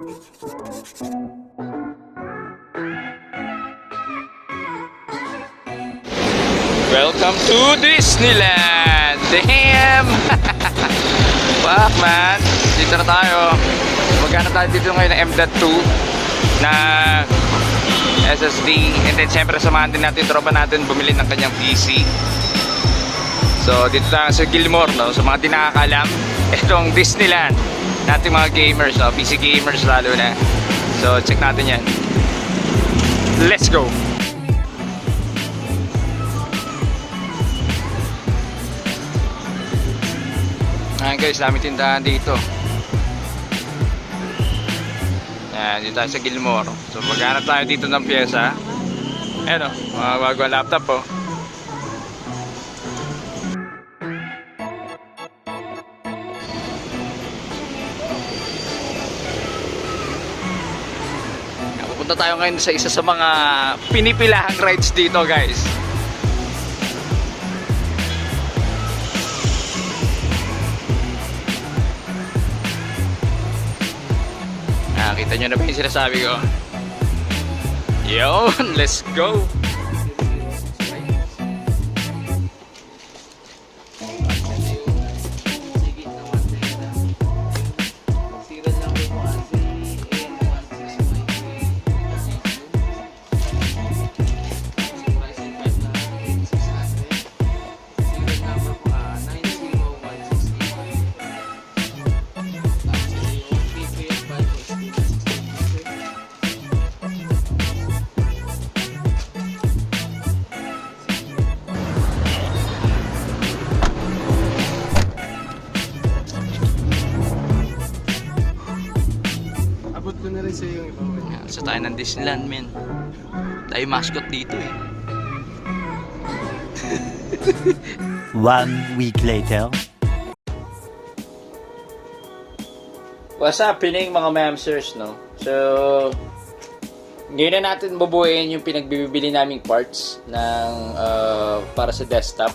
Welcome to Disneyland! Damn! Fuck man! Dito na tayo. Magkano tayo dito ngayon ng M.2 na SSD. And then syempre samahan din natin tropa natin bumili ng kanyang PC. So dito tayo sa Gilmore, no? Sa mga di nakakalam, itong Disneyland nating mga gamers, no? PC gamers lalo na. So check natin yan. Let's go! Ayan guys, dami tindahan dito. Ayan, dito tayo sa Gilmore. So maghanap tayo dito ng pyesa. Ayan o, mga bagong laptop po. Pupunta tayo ngayon sa isa sa mga pinipilahang rides dito guys. Kita nyo na ba yung sinasabi ko? Yun, let's go! Sa tayo ng Disneyland, men. Tayo mascot dito eh. 1 week later. What's happening mga mamsters, no? So, ngayon na natin bubuuin yung pinagbibili naming parts ng para sa desktop.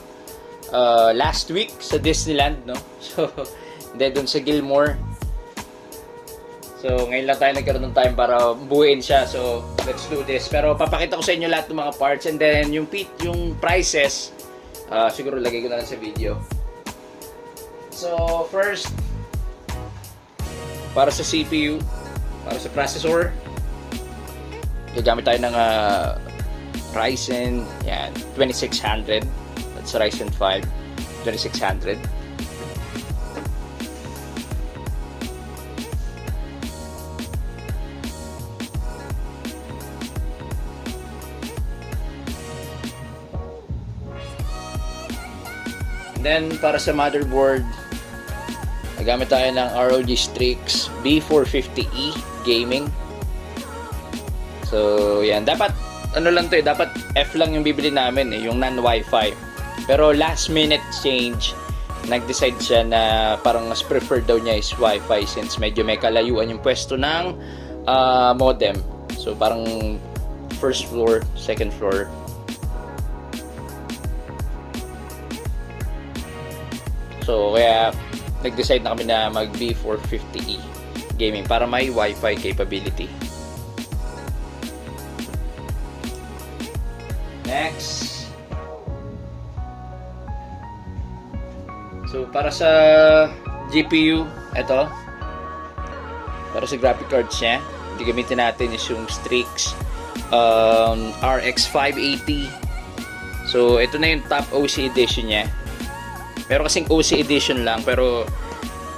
Last week sa Disneyland, no? So, hindi doon sa Gilmore. So, ngayon lang tayo nagkaroon ng time para buuin siya. So, let's do this. Pero papakita ko sa inyo lahat ng mga parts and then yung prices, siguro lagay ko na lang sa video. So, first, para sa CPU, para sa processor, gagamit tayo ng Ryzen, yan, 2600. That's Ryzen 5, 2600. Then, para sa motherboard, nagamit tayo ng ROG Strix B450E Gaming. So, yan. Dapat, ano lang to eh, dapat F lang yung bibili namin eh, yung non-Wi-Fi. Pero last minute change, nag-decide siya na parang mas preferred daw niya is Wi-Fi since medyo may kalayuan yung pwesto ng modem. So, parang first floor, second floor. So, kaya nag-decide na kami na mag B450E gaming para may Wi-Fi capability. Next. So, para sa GPU, ito. Para sa graphic cards niya, hindi gamitin natin is yung Strix RX580. So, ito na yung top OC edition niya. Pero kasing OC edition lang, pero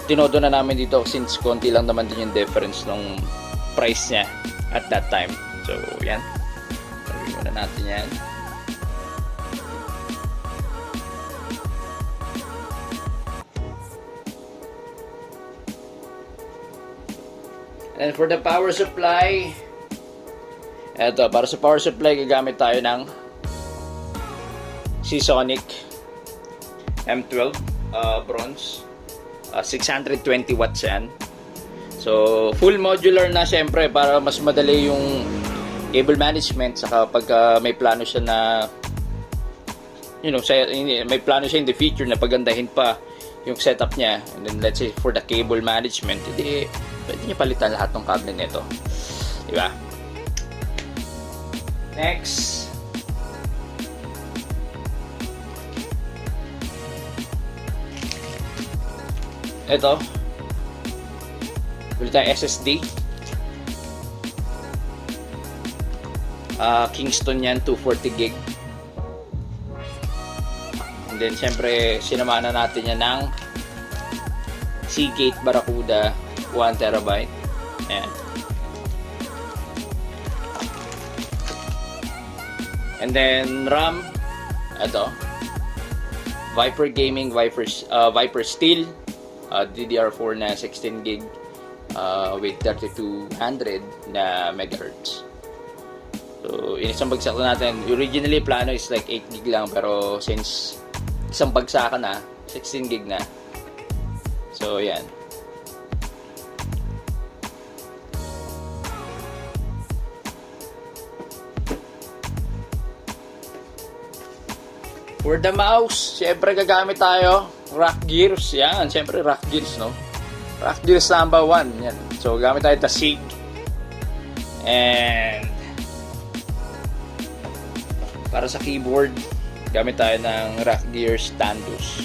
tinodo na namin dito since konti lang naman din yung difference ng price niya at that time. So, yan. Sabi muna natin yan. And for the power supply, eto, para sa power supply, gagamit tayo ng Seasonic M12 bronze, 620 watts yan. So full modular na syempre para mas madali yung cable management, saka pag may plano siya na may plano siya in the future na pagandahin pa yung setup niya, and then let's say for the cable management, hindi pwede nyo palitan lahat ng kable nito. Diba? Next. Ito. Bili tayo SSD. Kingston yan, 240 gig. And then, syempre, sinamahan na natin yan ng Seagate Barracuda 1 terabyte. Ayan. And then, RAM. Ito. Viper Gaming, Viper Steel. DDR4 na 16 gig with 3200 na megahertz. So, isang bagsak na natin. Originally, plano is like 8 gig lang. Pero since isang bagsakan na, 16 gig na. So, yan. For the mouse, syempre gagamit tayo. Rack gears. Yan. Syempre, rack gears, no? Rack gears number 1. Yan. So, gamit tayo SIG. And para sa keyboard, gamit tayo ng Rack Gears Tandus.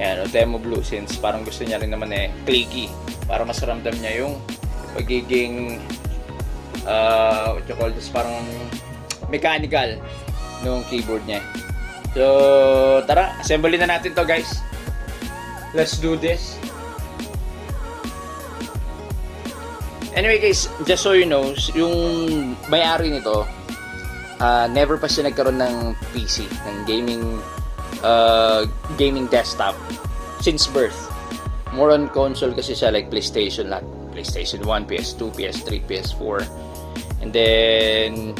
Yan, o Demo Blue, since parang gusto niya rin naman clicky para mas ramdam niya yung pagiging what you call this, parang mechanical nung keyboard niya. So, tara, assemble na natin to, guys. Let's do this. Anyway, guys, just so you know, yung may-ari nito, never pa siya nagkaroon ng PC, ng gaming desktop since birth. More on console kasi siya, like PlayStation 1, PS2, PS3, PS4. And then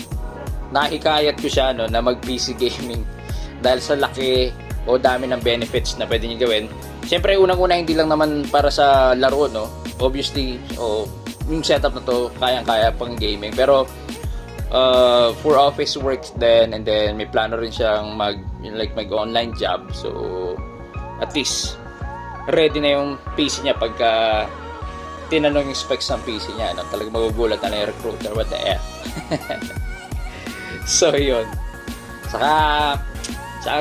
nahikayat ko siya na mag-PC gaming dahil sa laki o dami ng benefits na pwede niya gawin. Siyempre, unang-una hindi lang naman para sa laro, no? Obviously, yung setup na to kayang-kaya pang gaming, pero for office works then, and then may plano rin siyang mag-online job. So at least ready na yung PC niya pagka tinanong yung specs ng PC niya, no? Talagang magugulat na yung recruiter, what the F. So yun, saka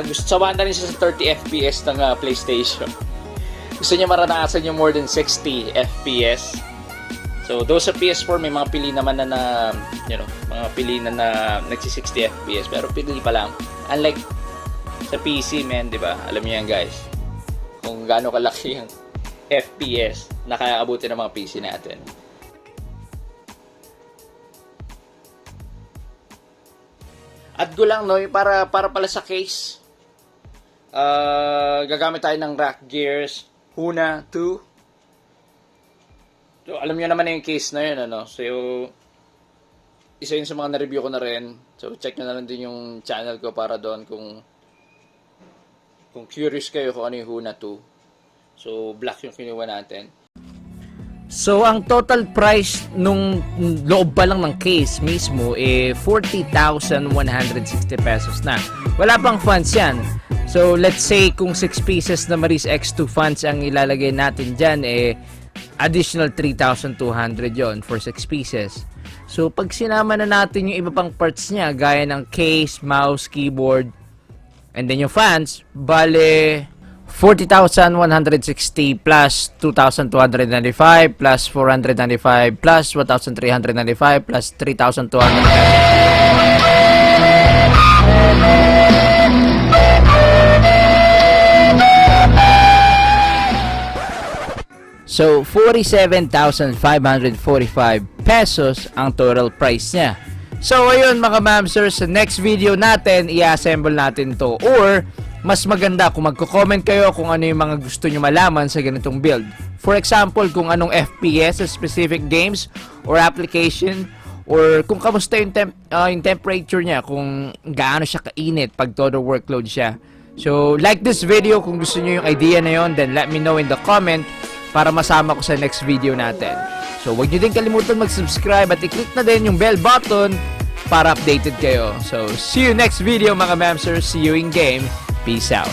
gusto sabahan na rin siya sa 30 FPS ng PlayStation. Gusto niya maranasan yung more than 60 FPS. So, those sa PS4, may mga pili naman na mga pili na nagsi-60 FPS. Pero pili pa lang. Unlike sa PC, man, di ba? Alam niyo yan, guys. Kung gaano kalaki yung FPS na kaya abutin ng mga PC natin. At gulang, no? Para pala sa case, gagamit tayo ng Rack Gears Huna 2. So, alam niyo naman yung case na yun, ano? So, isa yun sa mga na-review ko na rin. So, check nyo na lang din yung channel ko para doon kung curious kayo kung ano yung Huna 2. So, black yung kinuha natin. So, ang total price nung loob pa lang ng case mismo 40,160 pesos na. Wala pang funds yan. So, let's say kung 6 pieces na Maris X2 funds ang ilalagay natin dyan, additional 3,200 yon for 6 pieces. So, pag sinama na natin yung iba pang parts niya, gaya ng case, mouse, keyboard, and then yung fans, bale, 40,160 plus 2,295 plus 495 plus 1,395 plus 3,295. So, 47,545 pesos ang total price niya. So, ayun mga mamsers, sa next video natin, i-assemble natin to. Or, mas maganda kung magko-comment kayo kung ano yung mga gusto nyo malaman sa ganitong build. For example, kung anong FPS sa specific games or application, or kung kamusta yung temperature niya, kung gaano siya kainit pag todo workload siya. So, like this video kung gusto nyo yung idea na yon, then let me know in the comment para masama ko sa next video natin. So, huwag nyo din kalimutan mag-subscribe at i-click na din yung bell button para updated kayo. So, see you next video mga mamsers. See you in game. Peace out.